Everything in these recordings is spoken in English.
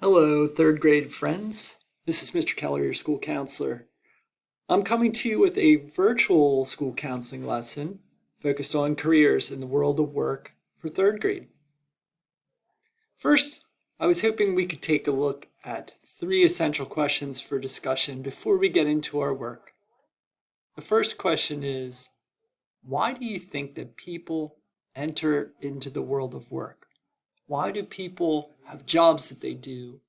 Hello, third grade friends. This is Mr. Keller, your school counselor. I'm coming to you with a virtual school counseling lesson focused on careers in the world of work for third grade. First, I was hoping we could take a look at 3 essential questions for discussion before we get into our work. The first question is, why do you think that people enter into the world of work? Why do people have jobs that they do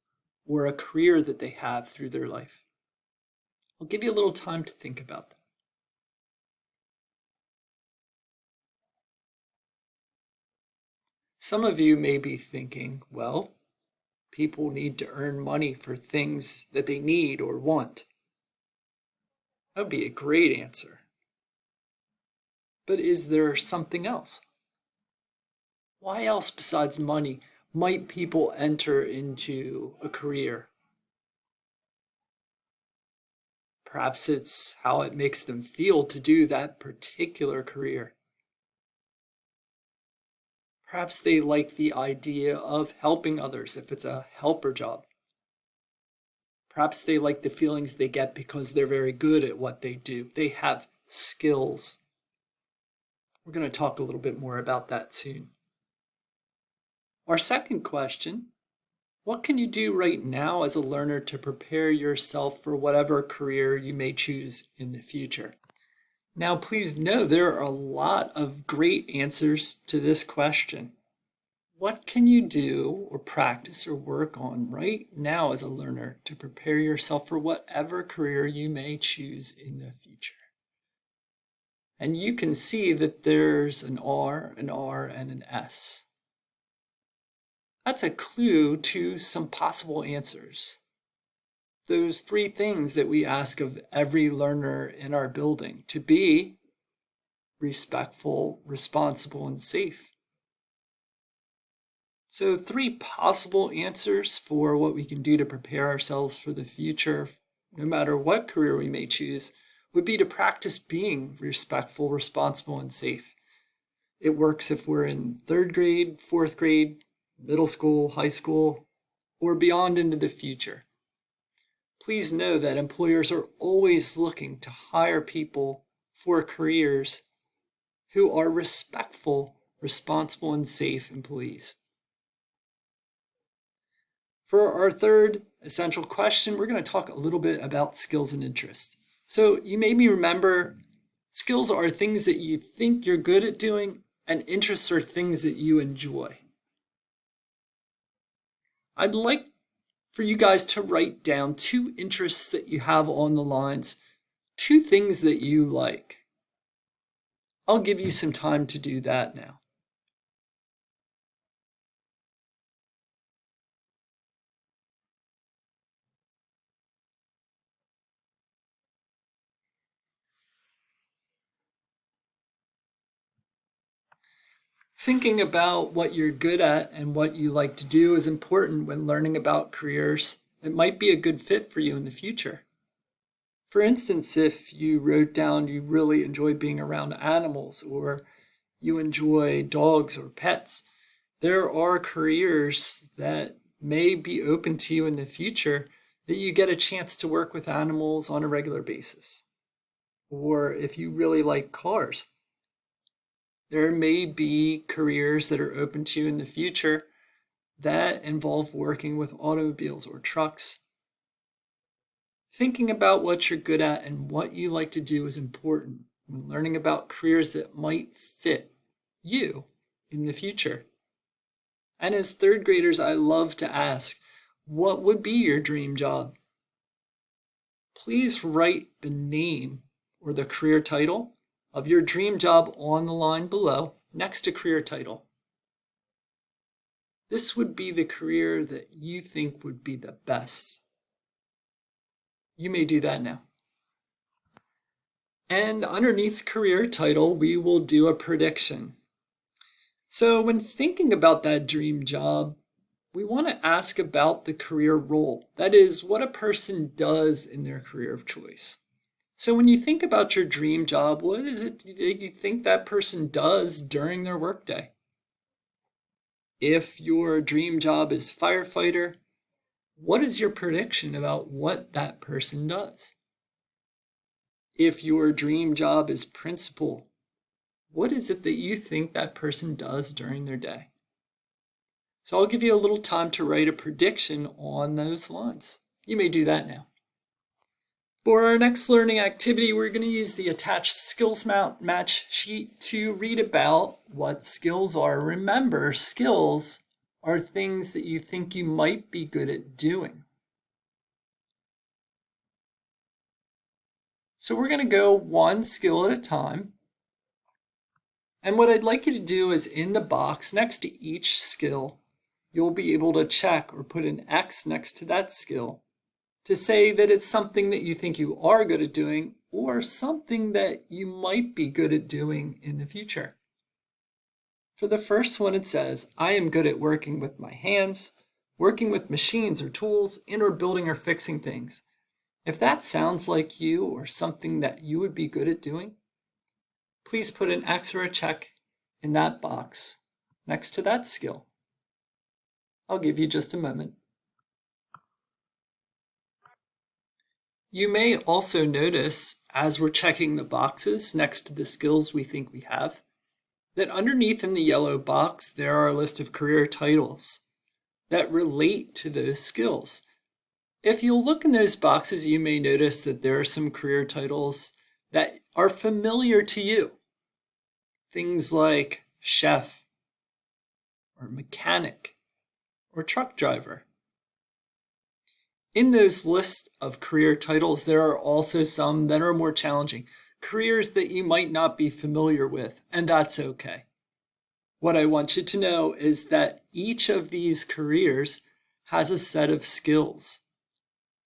or a career that they have through their life? I'll give you a little time to think about that. Some of you may be thinking, well, people need to earn money for things that they need or want. That would be a great answer. But is there something else? Why else besides money might people enter into a career? Perhaps it's how it makes them feel to do that particular career. Perhaps they like the idea of helping others if it's a helper job. Perhaps they like the feelings they get because they're very good at what they do. They have skills. We're going to talk a little bit more about that soon. Our second question, what can you do right now as a learner to prepare yourself for whatever career you may choose in the future? Now, please know there are a lot of great answers to this question. What can you do or practice or work on right now as a learner to prepare yourself for whatever career you may choose in the future? And you can see that there's an R, and an S. That's a clue to some possible answers. Those 3 things that we ask of every learner in our building: to be respectful, responsible, and safe. So 3 possible answers for what we can do to prepare ourselves for the future, no matter what career we may choose, would be to practice being respectful, responsible, and safe. It works if we're in 3rd grade, 4th grade, middle school, high school, or beyond into the future. Please know that employers are always looking to hire people for careers who are respectful, responsible, and safe employees. For our third essential question, we're going to talk a little bit about skills and interests. So you maybe remember, skills are things that you think you're good at doing, and interests are things that you enjoy. I'd like for you guys to write down 2 interests that you have on the lines, 2 things that you like. I'll give you some time to do that now. Thinking about what you're good at and what you like to do is important when learning about careers that might be a good fit for you in the future. For instance, if you wrote down you really enjoy being around animals or you enjoy dogs or pets, there are careers that may be open to you in the future that you get a chance to work with animals on a regular basis. Or if you really like cars, there may be careers that are open to you in the future that involve working with automobiles or trucks. Thinking about what you're good at and what you like to do is important when learning about careers that might fit you in the future. And as 3rd graders, I love to ask, what would be your dream job? Please write the name or the career title of your dream job on the line below next to career title. This would be the career that you think would be the best. You may do that now. And underneath career title, we will do a prediction. So when thinking about that dream job, we want to ask about the career role. That is, what a person does in their career of choice. So when you think about your dream job, what is it that you think that person does during their workday? If your dream job is firefighter, what is your prediction about what that person does? If your dream job is principal, what is it that you think that person does during their day? So I'll give you a little time to write a prediction on those lines. You may do that now. For our next learning activity, we're going to use the attached skills match sheet to read about what skills are. Remember, skills are things that you think you might be good at doing. So we're going to go one skill at a time. And what I'd like you to do is in the box next to each skill, you'll be able to check or put an X next to that skill to say that it's something that you think you are good at doing or something that you might be good at doing in the future. For the first one, it says, I am good at working with my hands, working with machines or tools, and or building or fixing things. If that sounds like you or something that you would be good at doing, please put an X or a check in that box next to that skill. I'll give you just a moment. You may also notice, as we're checking the boxes next to the skills we think we have, that underneath in the yellow box, there are a list of career titles that relate to those skills. If you'll look in those boxes, you may notice that there are some career titles that are familiar to you. Things like chef, or mechanic, or truck driver. In those lists of career titles, there are also some that are more challenging, careers that you might not be familiar with, and that's okay. What I want you to know is that each of these careers has a set of skills,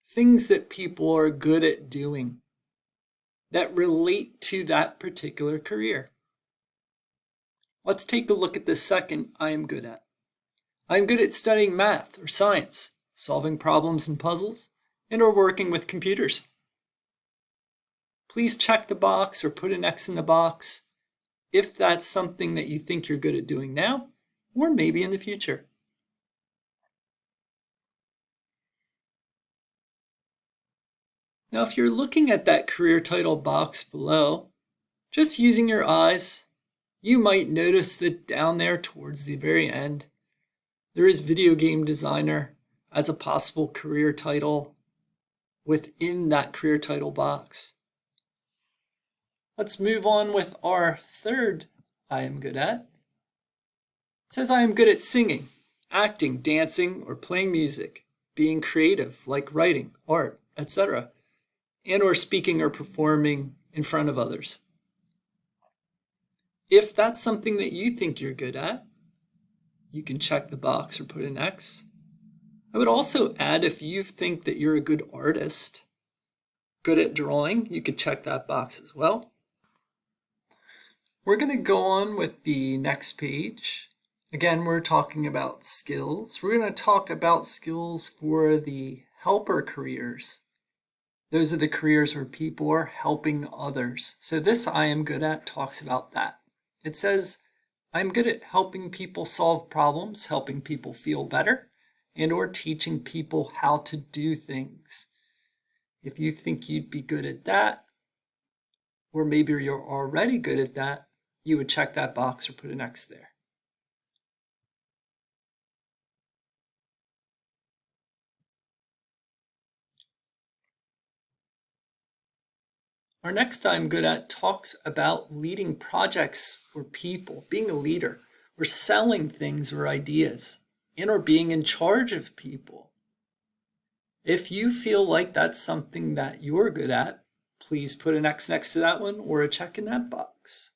things that people are good at doing that relate to that particular career. Let's take a look at the second I am good at. I'm good at studying math or science, solving problems and puzzles, and or working with computers. Please check the box or put an X in the box if that's something that you think you're good at doing now, or maybe in the future. Now, if you're looking at that career title box below, just using your eyes, you might notice that down there towards the very end, there is video game designer as a possible career title within that career title box. Let's move on with our third I am good at. It says I am good at singing, acting, dancing, or playing music, being creative like writing, art, etc., and or speaking or performing in front of others. If that's something that you think you're good at, you can check the box or put an X. I would also add if you think that you're a good artist, good at drawing, you could check that box as well. We're going to go on with the next page. Again, we're talking about skills. We're going to talk about skills for the helper careers. Those are the careers where people are helping others. So this I am good at talks about that. It says, I'm good at helping people solve problems, helping people feel better, and or teaching people how to do things. If you think you'd be good at that, or maybe you're already good at that, you would check that box or put an X there. Our next I'm good at talks about leading projects or people, being a leader, or selling things or ideas, and or being in charge of people. If you feel like that's something that you're good at, please put an X next to that one or a check in that box.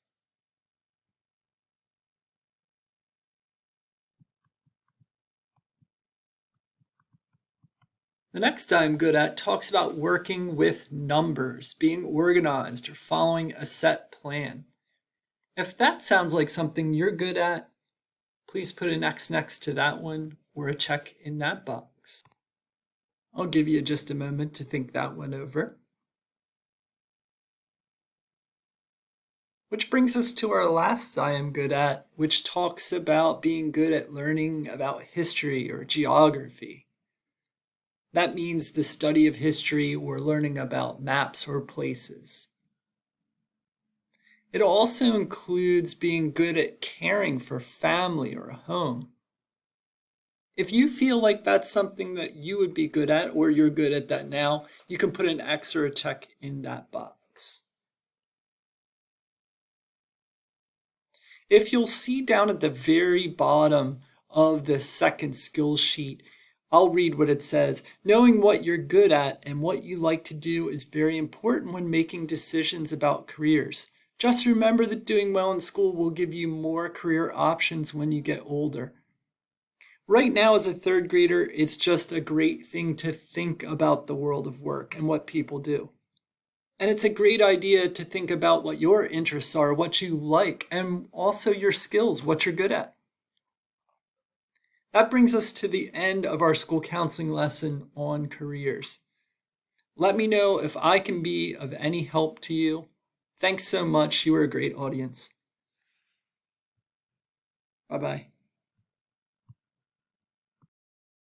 The next I'm good at talks about working with numbers, being organized, or following a set plan. If that sounds like something you're good at, please put an X next to that one or a check in that box. I'll give you just a moment to think that one over. Which brings us to our last I am good at, which talks about being good at learning about history or geography. That means the study of history or learning about maps or places. It also includes being good at caring for family or a home. If you feel like that's something that you would be good at, or you're good at that now, you can put an X or a check in that box. If you'll see down at the very bottom of the second skill sheet, I'll read what it says. Knowing what you're good at and what you like to do is very important when making decisions about careers. Just remember that doing well in school will give you more career options when you get older. Right now, as a third grader, it's just a great thing to think about the world of work and what people do. And it's a great idea to think about what your interests are, what you like, and also your skills, what you're good at. That brings us to the end of our school counseling lesson on careers. Let me know if I can be of any help to you. Thanks so much. You were a great audience. Bye-bye.